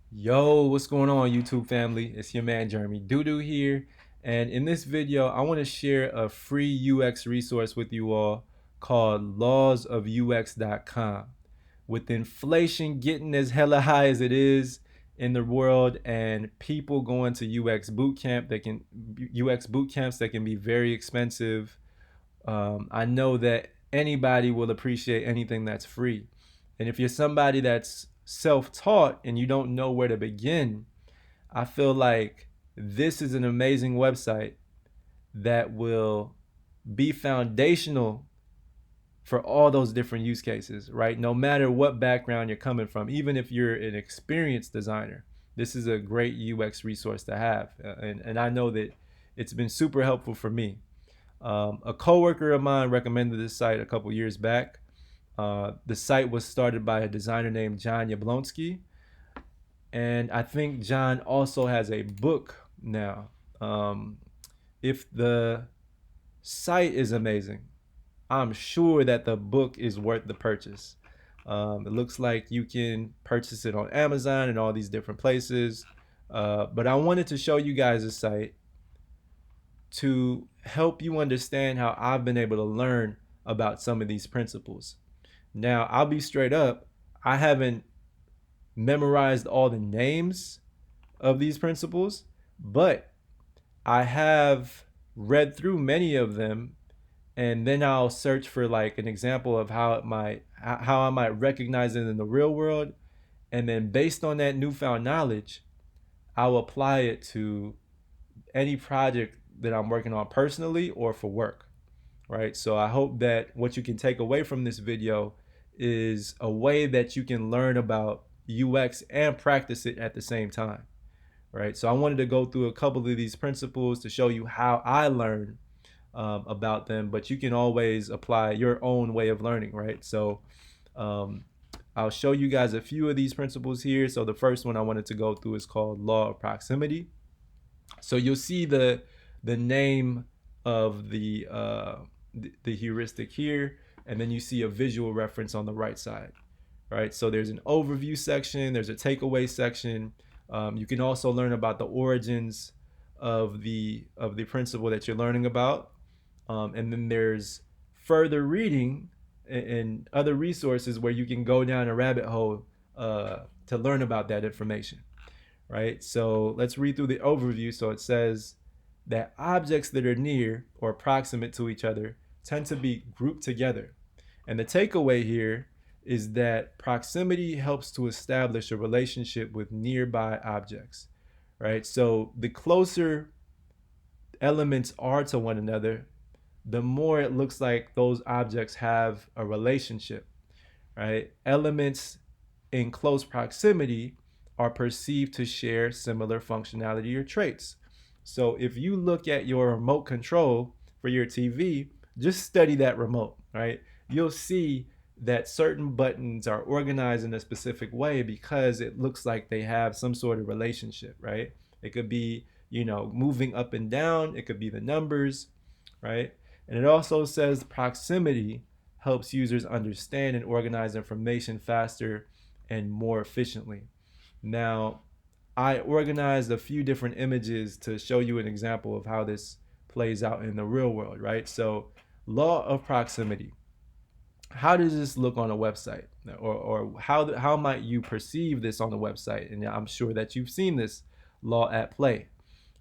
Yo, what's going on, YouTube family? It's your man Jeremy Doodoo here, and in this video, I want to share a free UX resource with you all called lawsofux.com. With inflation getting as hella high as it is in the world, and people going to UX boot camps that can be very expensive, I know that anybody will appreciate anything that's free. And if you're somebody that's self taught and you don't know where to begin, I feel like this is an amazing website that will be foundational for all those different use cases, right? No matter what background you're coming from, even if you're an experienced designer, this is a great UX resource to have. And I know that it's been super helpful for me. A coworker of mine recommended this site a couple years back. The site was started by a designer named John Yablonsky, and I think John also has a book now. If the site is amazing, I'm sure that the book is worth the purchase. It looks like you can purchase it on Amazon and all these different places. But I wanted to show you guys a site to help you understand how I've been able to learn about some of these principles. Now, I'll be straight up, I haven't memorized all the names of these principles, but I have read through many of them, and then I'll search for like an example of how I might recognize it in the real world, and then based on that newfound knowledge, I'll apply it to any project that I'm working on personally or for work, right? So I hope that what you can take away from this video is a way that you can learn about UX and practice it at the same time, right? So I wanted to go through a couple of these principles to show you how I learn about them, but you can always apply your own way of learning, right? So um, I'll show you guys a few of these principles here. So the first one I wanted to go through is called law of proximity. So you'll see the name of the heuristic here, and then you see a visual reference on the right side, right? So there's an overview section, there's a takeaway section. You can also learn about the origins of the principle that you're learning about, and then there's further reading and other resources where you can go down a rabbit hole to learn about that information, right? So let's read through the overview. So it says that objects that are near or proximate to each other tend to be grouped together. And the takeaway here is that proximity helps to establish a relationship with nearby objects, right? So the closer elements are to one another, the more it looks like those objects have a relationship, right? Elements in close proximity are perceived to share similar functionality or traits. So if you look at your remote control for your TV, just study that remote, right? You'll see that certain buttons are organized in a specific way because it looks like they have some sort of relationship, right? It could be, moving up and down, it could be the numbers, right? And it also says proximity helps users understand and organize information faster and more efficiently. Now, I organized a few different images to show you an example of how this plays out in the real world, right? So, law of proximity. How does this look on a website? Or how might you perceive this on a website? And I'm sure that you've seen this law at play,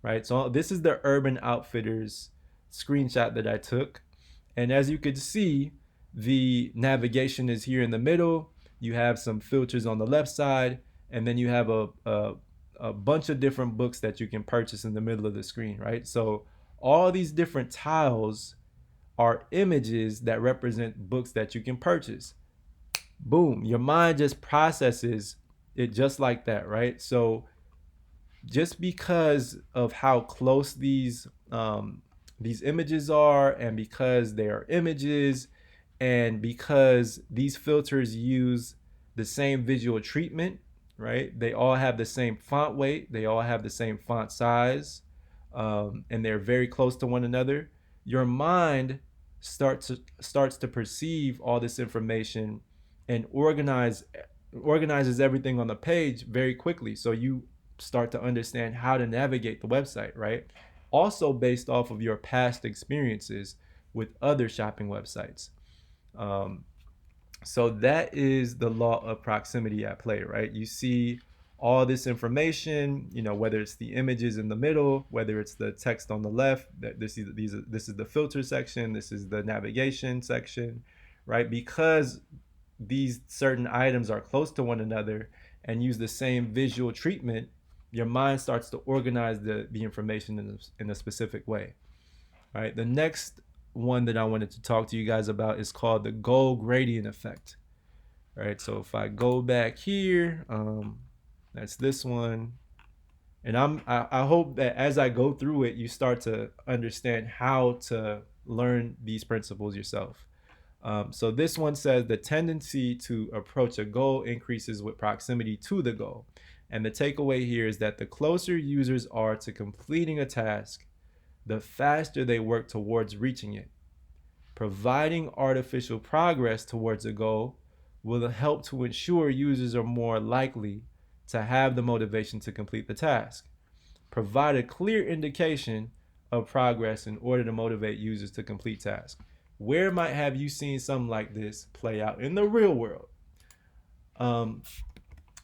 right? So, this is the Urban Outfitters screenshot that I took. And as you could see, the navigation is here in the middle. You have some filters on the left side, and then you have a bunch of different books that you can purchase in the middle of the screen, right? So all these different tiles are images that represent books that you can purchase. Boom, your mind just processes it just like that, right? So just because of how close these images are, and because they are images, and because these filters use the same visual treatment, right? They all have the same font weight, they all have the same font size, and they're very close to one another. Your mind starts to perceive all this information and organize organizes everything on the page very quickly. So you start to understand how to navigate the website, right? Also based off of your past experiences with other shopping websites. Um, so that is the law of proximity at play, right? You see all this information, whether it's the images in the middle, whether it's the text on the left, that this is the filter section, this is the navigation section, right? Because these certain items are close to one another and use the same visual treatment, your mind starts to organize the information in a specific way, right? The next one that I wanted to talk to you guys about is called the goal gradient effect. All right, so if I go back here, that's this one. And I hope that as I go through it, you start to understand how to learn these principles yourself. So this one says the tendency to approach a goal increases with proximity to the goal. And the takeaway here is that the closer users are to completing a task, the faster they work towards reaching it. Providing artificial progress towards a goal will help to ensure users are more likely to have the motivation to complete the task. Provide a clear indication of progress in order to motivate users to complete tasks. Where might have you seen something like this play out in the real world? Um,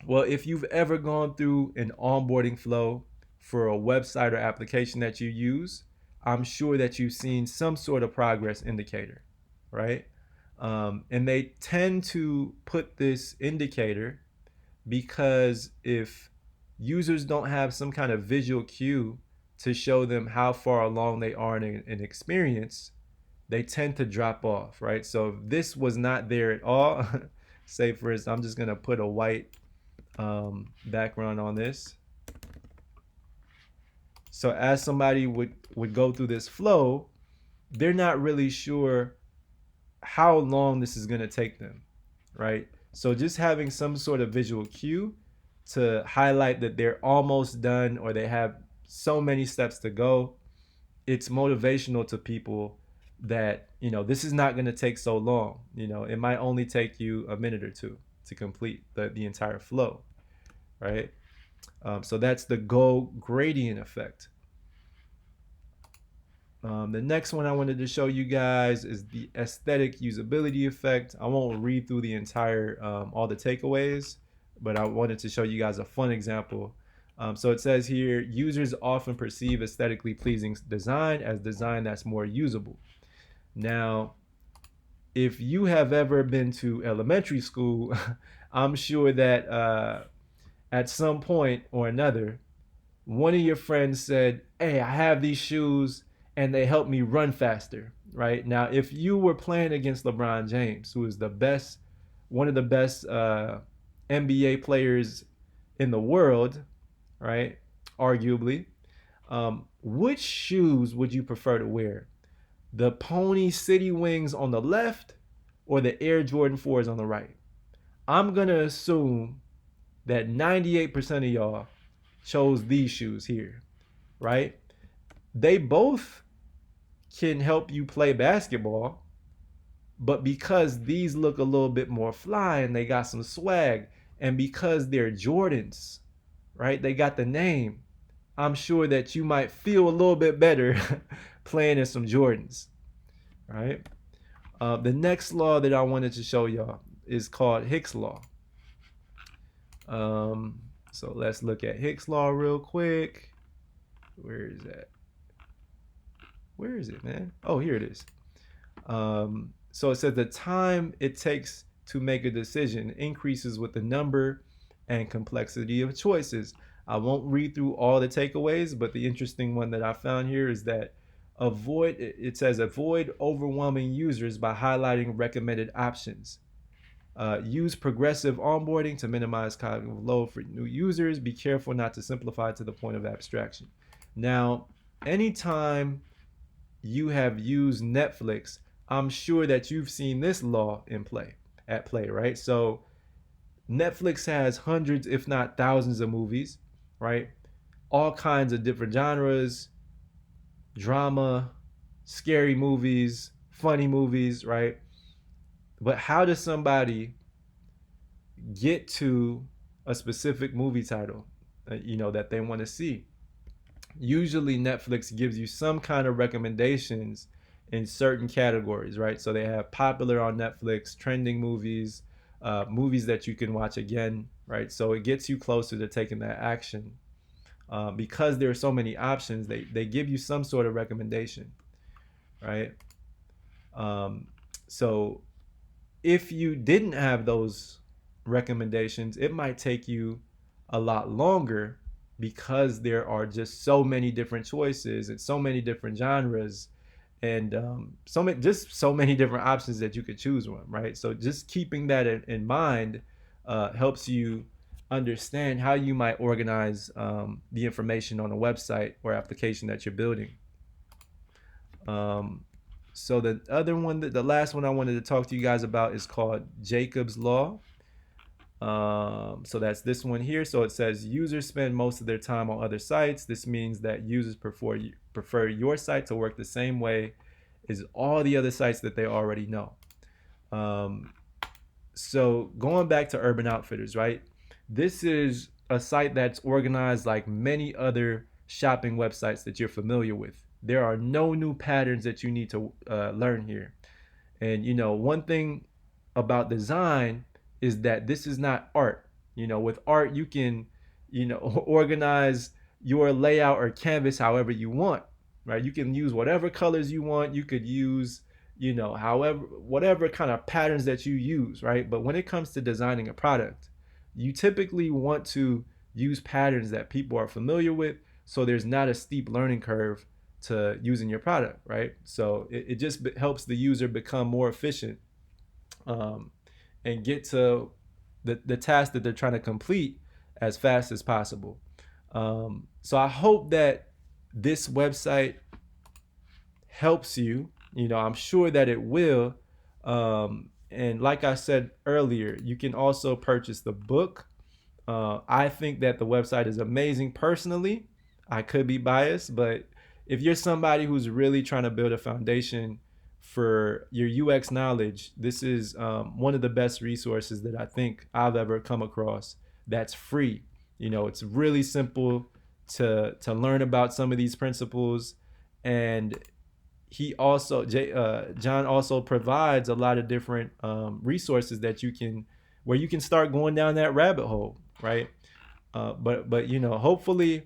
well, if you've ever gone through an onboarding flow for a website or application that you use, I'm sure that you've seen some sort of progress indicator, right? And they tend to put this indicator because if users don't have some kind of visual cue to show them how far along they are in an experience, they tend to drop off, right? So if this was not there at all, say for instance, I'm just gonna put a white background on this. So as somebody would go through this flow, they're not really sure how long this is gonna take them, right? So just having some sort of visual cue to highlight that they're almost done or they have so many steps to go, it's motivational to people that this is not going to take so long. It might only take you a minute or two to complete the entire flow, right? So that's the goal gradient effect. The next one I wanted to show you guys is the aesthetic usability effect. I won't read through the entire all the takeaways, but I wanted to show you guys a fun example. So it says here, users often perceive aesthetically pleasing design as design that's more usable. Now, if you have ever been to elementary school, I'm sure that at some point or another, one of your friends said, "Hey, I have these shoes and they help me run faster." Right? Now, if you were playing against LeBron James, who is one of the best NBA players in the world, right? Arguably, which shoes would you prefer to wear? The Pony City Wings on the left or the Air Jordan 4s on the right? I'm going to assume that 98% of y'all chose these shoes here, right? They both can help you play basketball, but because these look a little bit more fly and they got some swag, and because they're Jordans, right? They got the name. I'm sure that you might feel a little bit better playing in some Jordans, right? The next law that I wanted to show y'all is called Hicks Law. So let's look at Hicks Law real quick. Where is that? Where is it, man? Oh, here it is. So it says the time it takes to make a decision increases with the number and complexity of choices. I won't read through all the takeaways, but the interesting one that I found here is that it says avoid overwhelming users by highlighting recommended options. Use progressive onboarding to minimize cognitive load for new users. Be careful not to simplify to the point of abstraction. Now, anytime you have used Netflix, I'm sure that you've seen this law at play, right? So Netflix has hundreds, if not thousands of movies, right? All kinds of different genres, drama, scary movies, funny movies, right? But how does somebody get to a specific movie title, that they want to see. Usually Netflix gives you some kind of recommendations in certain categories, right? So they have popular on Netflix, trending movies, movies that you can watch again, right? So it gets you closer to taking that action. Because there are so many options, they give you some sort of recommendation, right? Um, so if you didn't have those recommendations, it might take you a lot longer because there are just so many different choices and so many different genres and so many different options that you could choose from, right? So just keeping that in mind helps you understand how you might organize the information on a website or application that you're building. Um, so the last one I wanted to talk to you guys about is called Jacob's Law. So that's this one here. So it says users spend most of their time on other sites. This means that users prefer your site to work the same way as all the other sites that they already know. Um, so going back to Urban Outfitters, right? This is a site that's organized like many other shopping websites that you're familiar with. There are no new patterns that you need to learn here. And one thing about design is that this is not art. With art you can, organize your layout or canvas however you want, right? You can use whatever colors you want. You could use, however whatever kind of patterns that you use, right? But when it comes to designing a product, you typically want to use patterns that people are familiar with so there's not a steep learning curve to using your product, right? So it just helps the user become more efficient um, and get to the task that they're trying to complete as fast as possible. So I hope that this website helps you. I'm sure that it will. And like I said earlier, you can also purchase the book. I think that the website is amazing personally. I could be biased, but if you're somebody who's really trying to build a foundation for your UX knowledge, this is one of the best resources that I think I've ever come across that's free. It's really simple to learn about some of these principles. And John also provides a lot of different resources that where you can start going down that rabbit hole, right? But hopefully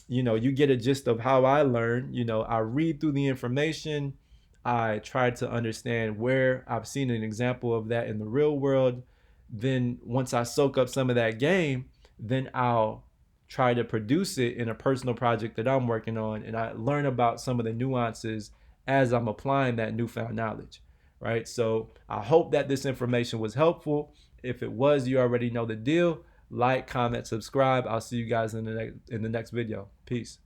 you get a gist of how I learn. I read through the information. I try to understand where I've seen an example of that in the real world. Then once I soak up some of that game, then I'll try to produce it in a personal project that I'm working on, and I learn about some of the nuances as I'm applying that newfound knowledge, right? So I hope that this information was helpful. If it was, you already know the deal. Like, comment, subscribe. I'll see you guys in the next video. Peace.